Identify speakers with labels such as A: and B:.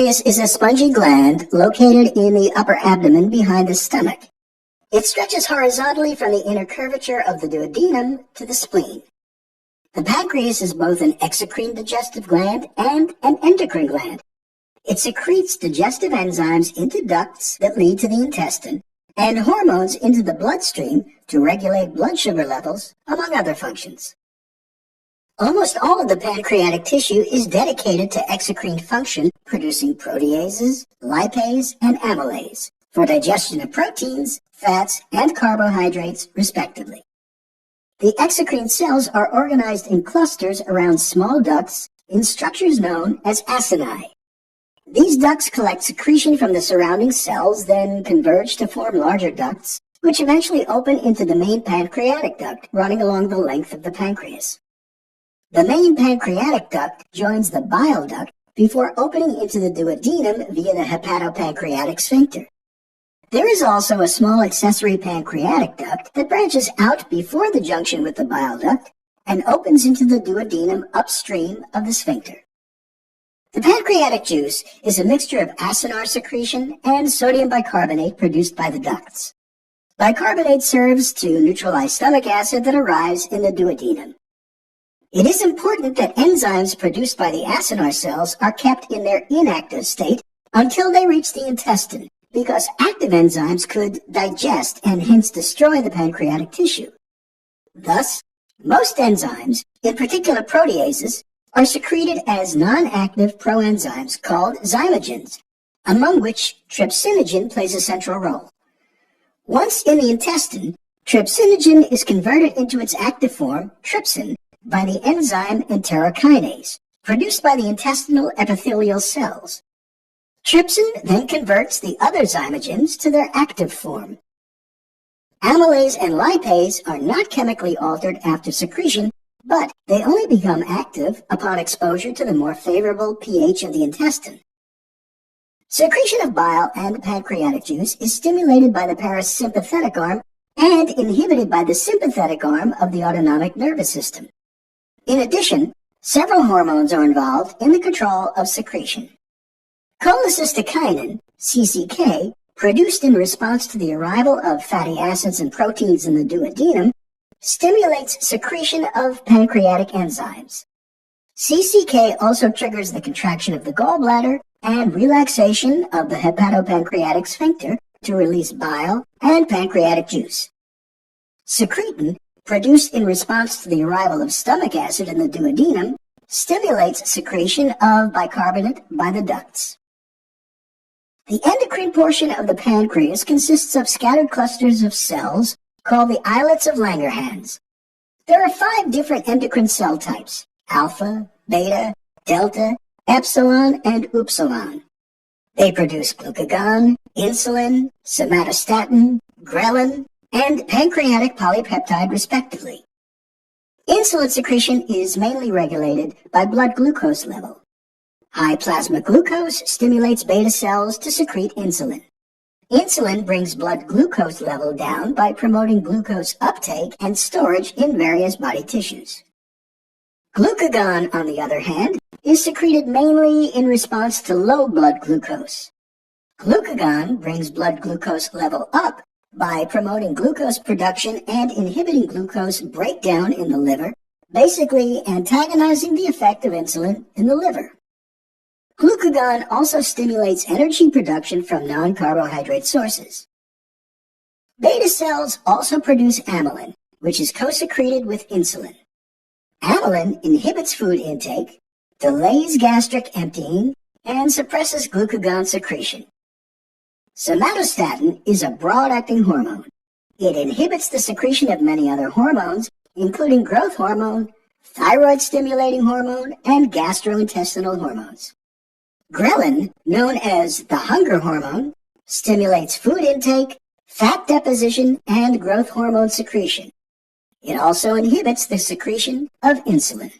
A: pancreas is a spongy gland located in the upper abdomen behind the stomach. It stretches horizontally from the inner curvature of the duodenum to the spleen. The pancreas is both an exocrine digestive gland and an endocrine gland. It secretes digestive enzymes into ducts that lead to the intestine and hormones into the bloodstream to regulate blood sugar levels, among other functions. Almost all of the pancreatic tissue is dedicated to exocrine function, producing proteases, lipase, and amylase for digestion of proteins, fats, and carbohydrates, respectively. The exocrine cells are organized in clusters around small ducts in structures known as acini. These ducts collect secretion from the surrounding cells, then converge to form larger ducts, which eventually open into the main pancreatic duct running along the length of the pancreas. The main pancreatic duct joins the bile duct before opening into the duodenum via the hepatopancreatic sphincter. There is also a small accessory pancreatic duct that branches out before the junction with the bile duct and opens into the duodenum upstream of the sphincter. The pancreatic juice is a mixture of acinar secretion and sodium bicarbonate produced by the ducts. Bicarbonate serves to neutralize stomach acid that arrives in the duodenum. It is important that enzymes produced by the acinar cells are kept in their inactive state until they reach the intestine, because active enzymes could digest and hence destroy the pancreatic tissue. Thus, most enzymes, in particular proteases, are secreted as non-active proenzymes called zymogens, among which trypsinogen plays a central role. Once in the intestine, trypsinogen is converted into its active form, trypsin, by the enzyme enterokinase, produced by the intestinal epithelial cells. Trypsin then converts the other zymogens to their active form. Amylase and lipase are not chemically altered after secretion, but they only become active upon exposure to the more favorable pH of the intestine. Secretion of bile and pancreatic juice is stimulated by the parasympathetic arm and inhibited by the sympathetic arm of the autonomic nervous system. In addition, several hormones are involved in the control of secretion. Cholecystokinin, CCK, produced in response to the arrival of fatty acids and proteins in the duodenum, stimulates secretion of pancreatic enzymes. CCK also triggers the contraction of the gallbladder and relaxation of the hepatopancreatic sphincter to release bile and pancreatic juice. Secretin, produced in response to the arrival of stomach acid in the duodenum, stimulates secretion of bicarbonate by the ducts. The endocrine portion of the pancreas consists of scattered clusters of cells called the islets of Langerhans. There are 5 different endocrine cell types: alpha, beta, delta, epsilon, and upsilon. They produce glucagon, insulin, somatostatin, ghrelin, and pancreatic polypeptide, respectively. Insulin secretion is mainly regulated by blood glucose level. High plasma glucose stimulates beta cells to secrete insulin. Insulin brings blood glucose level down by promoting glucose uptake and storage in various body tissues. Glucagon, on the other hand, is secreted mainly in response to low blood glucose. Glucagon brings blood glucose level up by promoting glucose production and inhibiting glucose breakdown in the liver, basically antagonizing the effect of insulin in the liver. Glucagon also stimulates energy production from non-carbohydrate sources. Beta cells also produce amylin, which is co-secreted with insulin. Amylin inhibits food intake, delays gastric emptying, and suppresses glucagon secretion. Somatostatin is a broad-acting hormone. It inhibits the secretion of many other hormones, including growth hormone, thyroid-stimulating hormone, and gastrointestinal hormones. Ghrelin, known as the hunger hormone, stimulates food intake, fat deposition, and growth hormone secretion. It also inhibits the secretion of insulin.